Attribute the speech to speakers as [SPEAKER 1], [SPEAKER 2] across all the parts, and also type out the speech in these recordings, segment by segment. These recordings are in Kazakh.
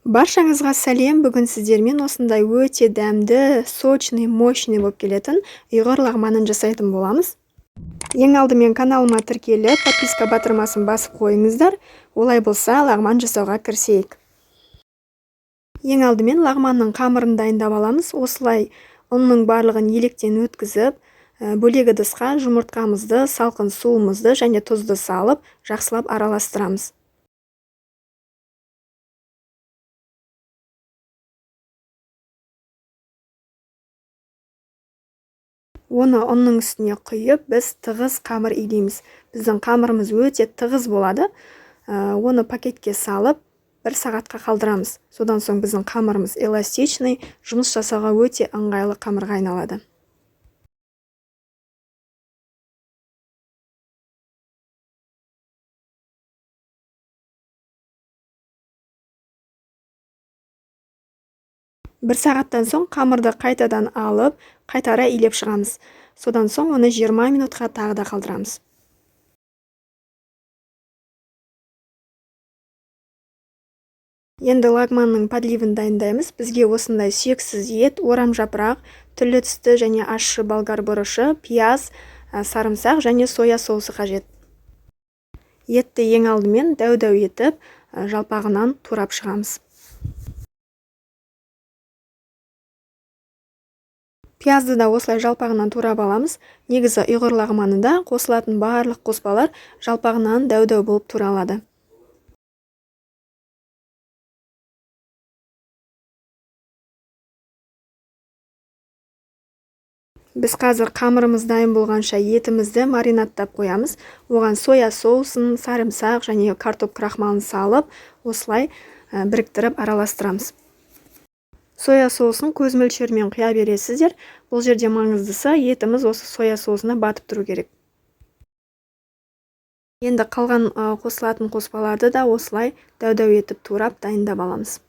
[SPEAKER 1] Баршаңызға сәлем. Бүгін сіздермен осындай өте дәмді, сочный, мощный болып келетін ұйғыр лағманын жасайтын боламыз. Ең алдымен каналыма тіркеліп, подписка батырмасын басып қойыңыздар. Олай болса, лағман жасауға кірісейік. Ең алдымен лағманның қамырын дайындап аламыз. Осылай ұнның барлығын електен өткізіп, бөлек ыдысқа жұмыртқамызды, салқын суымызды және тұзды салып, жақсылап араластырамыз. Оны ұнның үстіне құйып, біз тығыз қамыр илейміз. Біздің қамырымыз өте тығыз болады. Оны пакетке салып, 1 сағатқа қалдырамыз. Содан соң біздің қамырымыз эластичный, жұмыс жасауға өте ыңғайлы қамырға айналады. Бір сағаттан соң қамырды қайтадан алып, қайтара илеп шығамыз. Содан соң оны 20 минутқа тағы да қалдырамыз. Енді лагманның подливын дайындаймыз. Бізге осындай сүйексіз ет, орам жапырақ, түрлі түсті және ащы болгар бұрышы, пияз, сарымсақ және соя соусы қажет. Етті ең алдымен дәу-дәу етіп, жалпағынан турап шығамыз. Пиязды да осылай жалпағынан турап аламыз. Негізі ұйғыр лағманында қосылатын барлық қоспалар жалпағынан дәу-дәу болып туралады. Біз қазір қамырымыз дайын болғанша етімізді маринадтап қоямыз. Оған соя соусын, сарымсақ және картоп крахмалын салып, осылай біріктіріп араластырамыз. Соя соусын көз мөлшерімен құя бересіздер. Бұл жерде маңыздысы етіміз осы соя соусына батып тұру керек. Енді қалған қосылатын қоспаларды да осылай дәу-дәу етіп турап дайындап аламыз.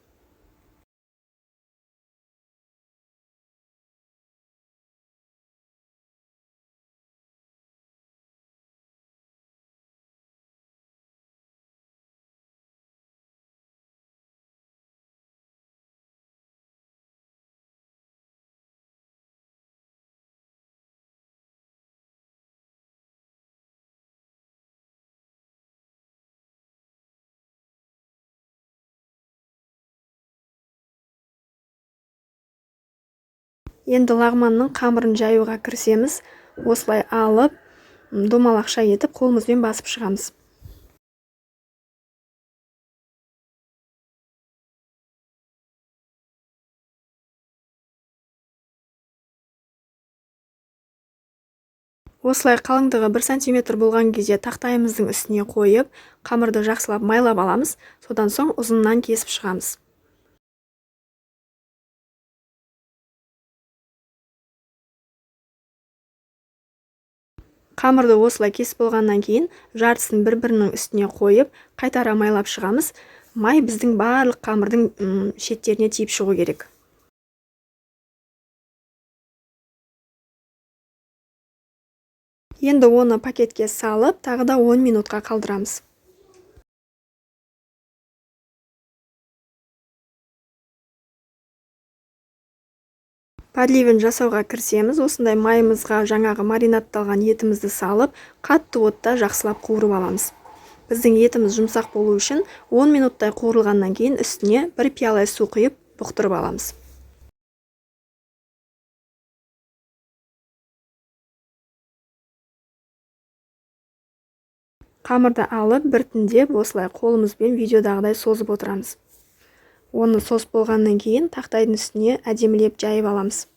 [SPEAKER 1] Енді лағманның қамырын жаюға кірісеміз. Осылай алып, домалақша етіп қолымызбен басып шығамыз. Осылай қалыңдығы 1 сантиметр болған кезде тақтайымыздың үстіне қойып, қамырды жақсылап майлап аламыз. Содан соң ұзыннан кесіп шығамыз. Қамырды осылай кесіп болғаннан кейін жартысын бір-бірінің үстіне қойып, қайтара майлап шығамыз. Май біздің барлық қамырдың шеттеріне тиіп шығу керек. Енді оны пакетке салып, тағы да 10 минутқа қалдырамыз. Подливін жасауға кірісеміз. Осындай майымызға жаңағы маринадталған етімізді салып, қатты отта жақсылап қуырып аламыз. Біздің етіміз жұмсақ болу үшін 10 минуттай қуырылғаннан кейін үстіне 1 пиала су құйып бұқтырып аламыз. Қамырды алып, біртіндеп осылай қолымызбен видеодағыдай созып отырамыз. Оны созып болғаннан кейін тақтайдың үстіне әдемілеп жайып аламыз.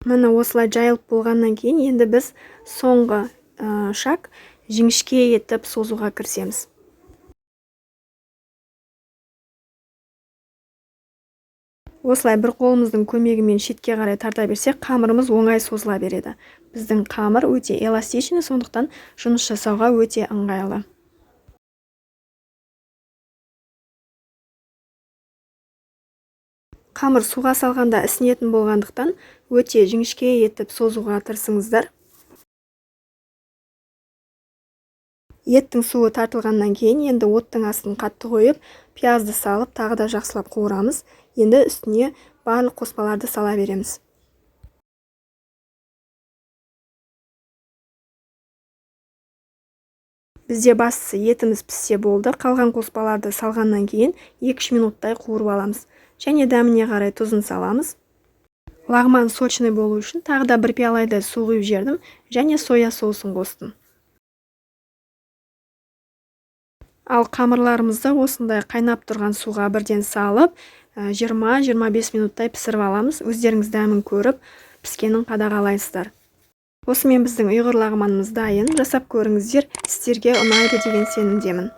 [SPEAKER 1] Міне осылай жайылып болғаннан кейін енді біз соңғы шаг жіңішке етіп созуға кірісеміз. Осылай бір қолымыздың көмегімен шетке қарай тарта берсек, қамырымыз оңай созыла береді. Біздің қамыр өте эластичный, сондықтан жұмыс жасауға өте ыңғайлы. Қамыр суға салғанда ісінетін болғандықтан, өте жіңішке етіп созуға тырысыңыздар. Еттің суы тартылғаннан кейін, енді оттың астын қатты қойып, пиязды салып, тағы да жақсылап қуырамыз. Енді үстіне барлық қоспаларды сала береміз. Бізде бастысы етіміз піссе болды. Қалған қоспаларды салғаннан кейін 2-3 минуттай қуырып аламыз. Және дәміне қарай тұзын саламыз. Лағман сочный болу үшін тағы да 1 пиалайдай су құйып жібердім және соя соусын қостым. Ал қамырларымызды осындай қайнап тұрған суға бірден салып, 20-25 минуттай пісіріп аламыз. Өздеріңіз дәмін көріп, піскенін қадағалайсыздар. Осымен біздің ұйғыр лағманымыз дайын. Жасап көріңіздер, сіздерге ұнайды деген сенімдемін.